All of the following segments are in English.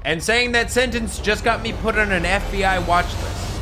And saying that sentence just got me put on an FBI watch list.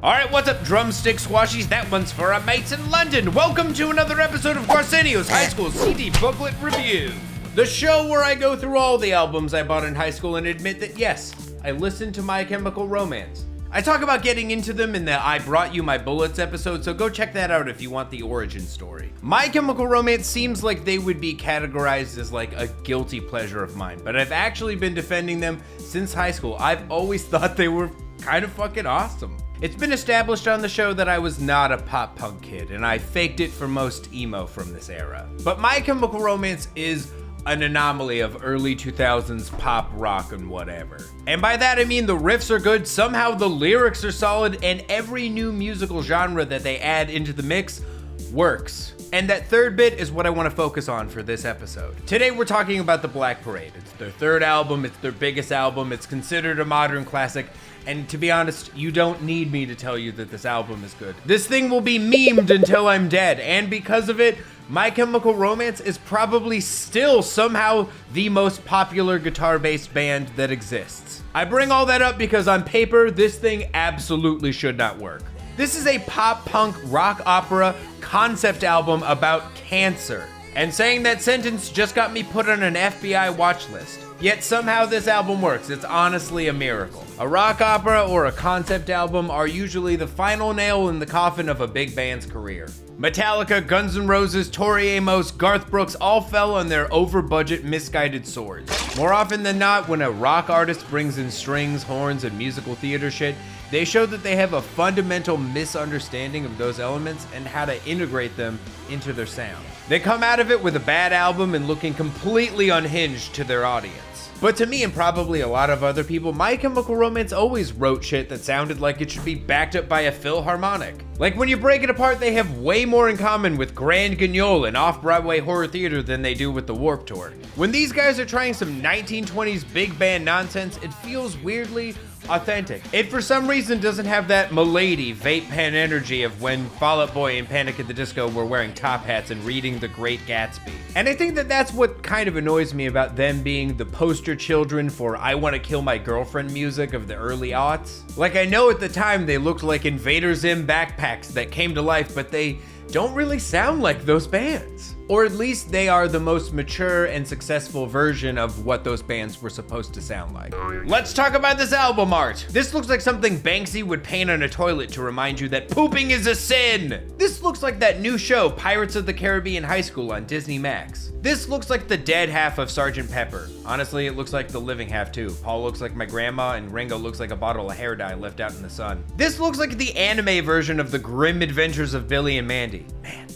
Alright, what's up, drumstick squashies? That one's for our mates in London. Welcome to another episode of Garsenio's High School CD Booklet Review. The show where I go through all the albums I bought in high school and admit that yes, I listened to My Chemical Romance. I talk about getting into them in the I Brought You My Bullets episode, so go check that out if you want the origin story. My Chemical Romance seems like they would be categorized as like a guilty pleasure of mine, but I've actually been defending them since high school. I've always thought they were kind of fucking awesome. It's been established on the show that I was not a pop punk kid, and I faked it for most emo from this era. But My Chemical Romance is an anomaly of early 2000s pop rock and whatever. And by that I mean the riffs are good, somehow the lyrics are solid, and every new musical genre that they add into the mix works. And that third bit is what I want to focus on for this episode. Today we're talking about The Black Parade. It's their third album, it's their biggest album, it's considered a modern classic, and to be honest, you don't need me to tell you that this album is good. This thing will be memed until I'm dead, and because of it, My Chemical Romance is probably still somehow the most popular guitar-based band that exists. I bring all that up because on paper, this thing absolutely should not work. This is a pop-punk rock opera concept album about cancer. And saying that sentence just got me put on an FBI watch list. Yet somehow this album works. It's honestly a miracle. A rock opera or a concept album are usually the final nail in the coffin of a big band's career. Metallica, Guns N' Roses, Tori Amos, Garth Brooks all fell on their over-budget, misguided swords. More often than not, when a rock artist brings in strings, horns, and musical theater shit, they show that they have a fundamental misunderstanding of those elements and how to integrate them into their sound. They come out of it with a bad album and looking completely unhinged to their audience. But to me and probably a lot of other people, My Chemical Romance always wrote shit that sounded like it should be backed up by a Philharmonic. Like when you break it apart, they have way more in common with Grand Guignol and off-Broadway horror theater than they do with the Warped Tour. When these guys are trying some 1920s big band nonsense, it feels weirdly authentic. It for some reason doesn't have that Milady vape pen energy of when Fall Out Boy and Panic at the Disco were wearing top hats and reading The Great Gatsby. And I think that that's what kind of annoys me about them being the poster children for I Want to Kill My Girlfriend music of the early aughts. Like, I know at the time they looked like Invader Zim backpacks that came to life, but they don't really sound like those bands. Or at least they are the most mature and successful version of what those bands were supposed to sound like. Let's talk about this album art. This looks like something Banksy would paint on a toilet to remind you that pooping is a sin. This looks like that new show, Pirates of the Caribbean High School on Disney Max. This looks like the dead half of Sgt. Pepper. Honestly, it looks like the living half too. Paul looks like my grandma and Ringo looks like a bottle of hair dye left out in the sun. This looks like the anime version of The Grim Adventures of Billy and Mandy. Man,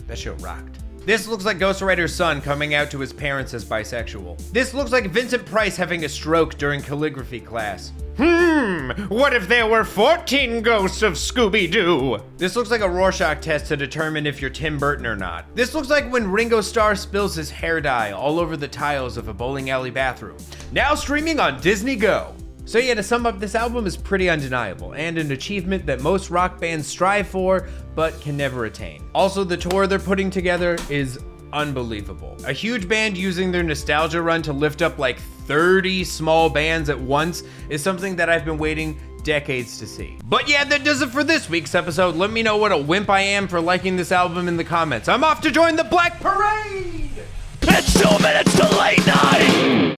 that show rocked. This looks like Ghost Rider's son coming out to his parents as bisexual. This looks like Vincent Price having a stroke during calligraphy class. What if there were 14 ghosts of Scooby-Doo? This looks like a Rorschach test to determine if you're Tim Burton or not. This looks like when Ringo Starr spills his hair dye all over the tiles of a bowling alley bathroom. Now streaming on Disney Go. So yeah, to sum up, this album is pretty undeniable, and an achievement that most rock bands strive for, but can never attain. Also, the tour they're putting together is unbelievable. A huge band using their nostalgia run to lift up like 30 small bands at once is something that I've been waiting decades to see. But yeah, that does it for this week's episode. Let me know what a wimp I am for liking this album in the comments. I'm off to join the Black Parade! It's 2 minutes to late night!